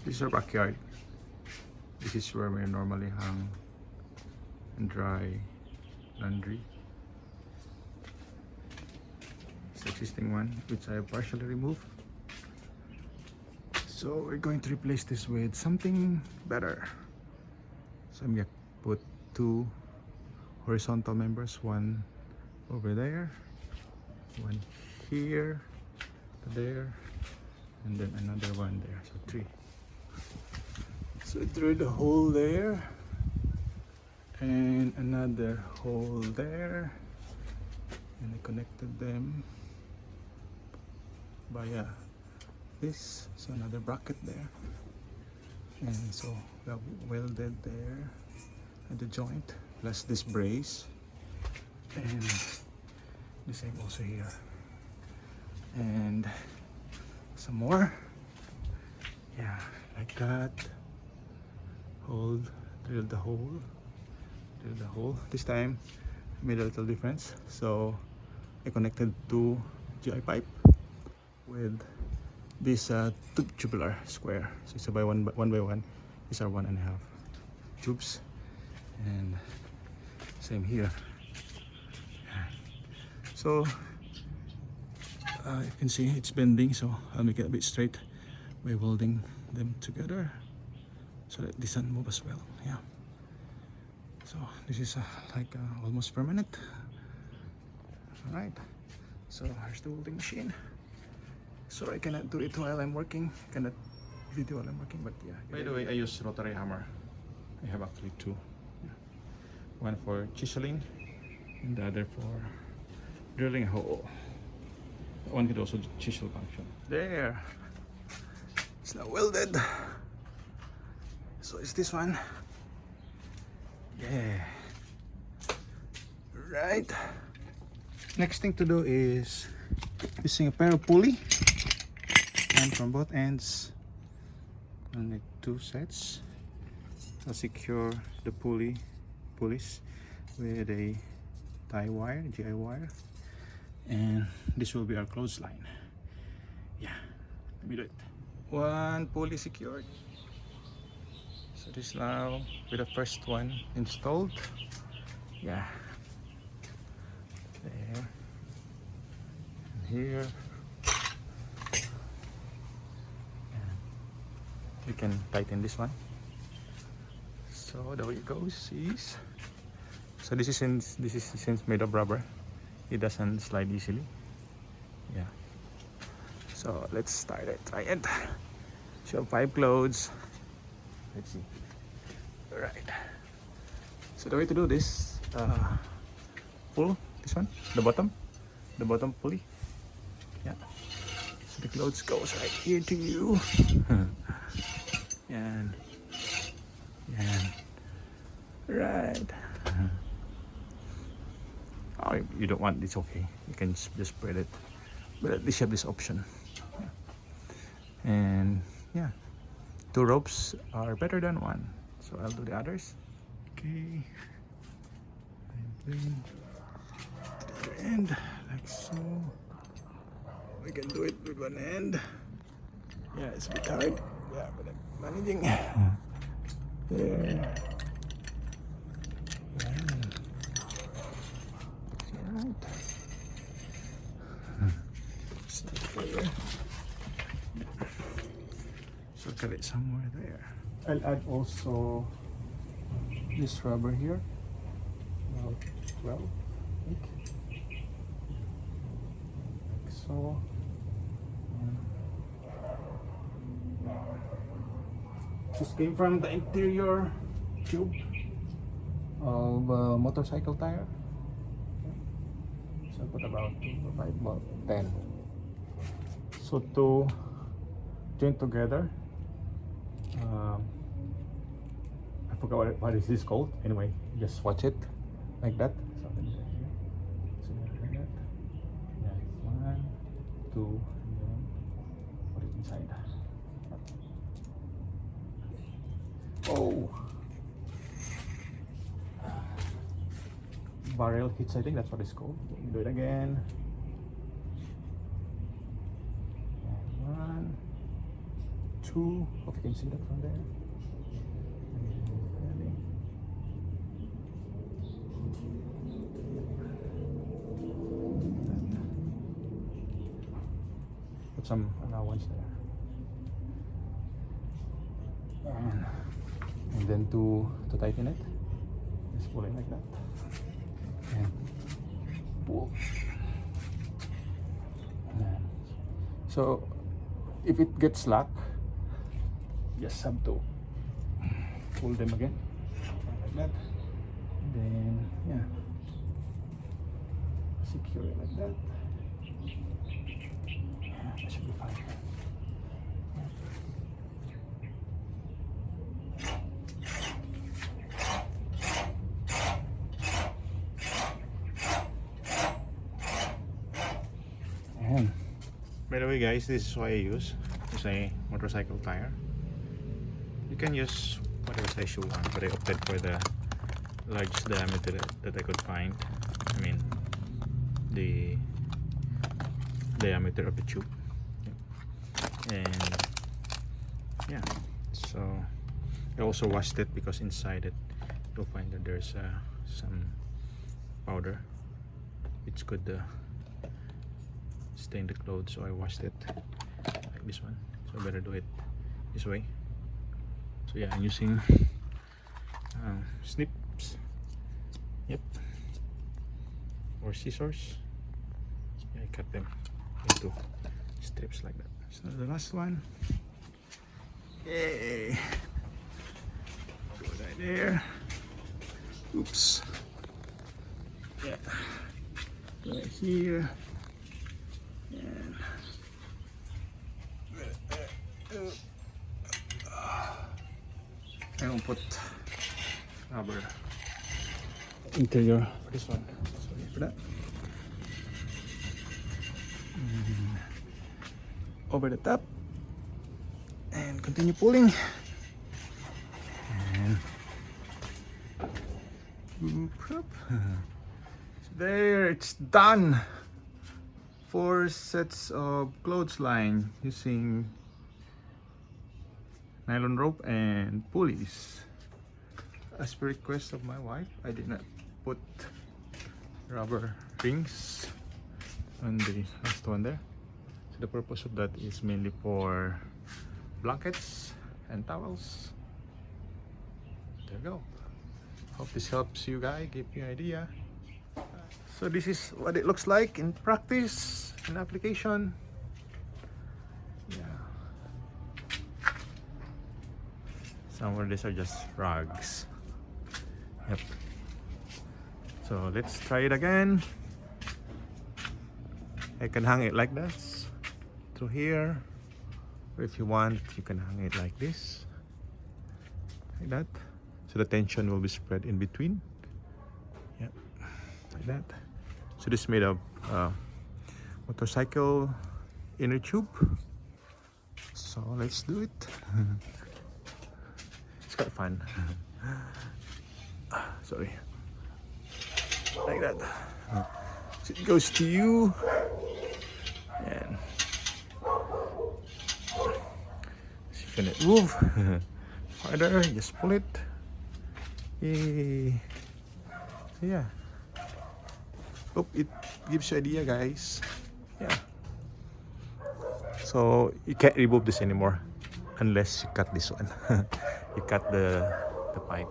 This is our backyard. This is where we normally hang and dry laundry. It's the existing one, which I partially removed. So we're going to replace this with something better. So I'm gonna put two horizontal members, one over there, one here, there, and then another one there. So three. So I drilled a hole there and another hole there, and I connected them via this, so another bracket there, and so we have welded there at the joint, plus this brace, and the same also here, and some more, yeah, like that. Drill the hole. This time I made a little difference, so I connected two GI pipe with this tubular square. So it's a one by one. These are 1.5 tubes, and same here. So you can see it's bending, so I'll make it a bit straight by welding them together so that this doesn't move as well. Yeah. So this is almost permanent. All right. So here's the welding machine. So I cannot do it while I'm working. Cannot video while I'm working, but yeah. By the way, I use rotary hammer. I have actually two. Yeah. One for chiseling and the other for drilling a hole. One could also chisel function. There. It's now welded. So it's this one. Yeah. Right. Next thing to do is using a pair of pulley, and from both ends I'll make two sets. I'll secure the pulleys with a tie wire, GI wire, and this will be our clothesline. Yeah, let me do it. One pulley secured. So this now with the first one installed. Yeah. There. And here. And we can tighten this one. So the way it goes is, so this is since made of rubber, it doesn't slide easily. Yeah. So let's start it. Try it. Show 5 clothes. Let's see. All right. So the way to do this, pull this one, the bottom pulley. Yeah. So the clothes goes right here to you. and right. Oh, you don't want this? Okay, you can just spread it, but at least you have this option. Yeah. And yeah, 2 ropes are better than 1, so I'll do the others. Okay, and then to the other end, like so. We can do it with one hand. Yeah, it's a bit hard. Yeah, but I'm managing. There. Right. So cut it somewhere there. I'll add also this rubber here. About 12, I think. Like so. This came from the interior tube of a motorcycle tire. So I put about 2 or 5, about 10. So to join together, I forgot what is this called. Anyway, just watch it like that. So like that. Yeah, 1, 2, and then put it inside. Oh, barrel hitch, I think that's what it's called. Let me do it again. And 1, two. Hope you can see that from there. Put some allowance there. And then to tighten it, just pull it like that. And pull. So if it gets slack, just have to pull them again like that. And then yeah, secure it like that. Yeah, that should be fine. And by the way guys, this is what I use. It's a motorcycle tire. You can use whatever size you want, but I opted for the largest diameter that I could find. I mean the diameter of the tube. And yeah, so I also washed it because inside it you'll find that there's some powder which could stain the clothes, so I washed it like this one. So I better do it this way. So yeah, I'm using snips, yep, or scissors. Yeah, I cut them into strips like that. So the last one, yay, put that there. Oops, yeah, right here. And I will put rubber interior for this one. Sorry for that. Over the top and continue pulling. And there, it's done. 4 sets of clothesline using nylon rope and pulleys. As per request of my wife, I did not put rubber rings on the last one there. So the purpose of that is mainly for blankets and towels. There you go. Hope this helps you guys, give you an idea. So this is what it looks like in practice, in application. Yeah. Some of these are just rugs. Yep. So let's try it again. I can hang it like this through here, or if you want, you can hang it like this, like that. So the tension will be spread in between. Yep, like that. So this is made of motorcycle inner tube. So let's do it. It's quite fun. Sorry. Like that. So it goes to you. And so you can move farther, just pull it. Yay. So yeah. Hope it gives you an idea, guys. Yeah. So you can't remove this anymore unless you cut this one. You cut the pipe.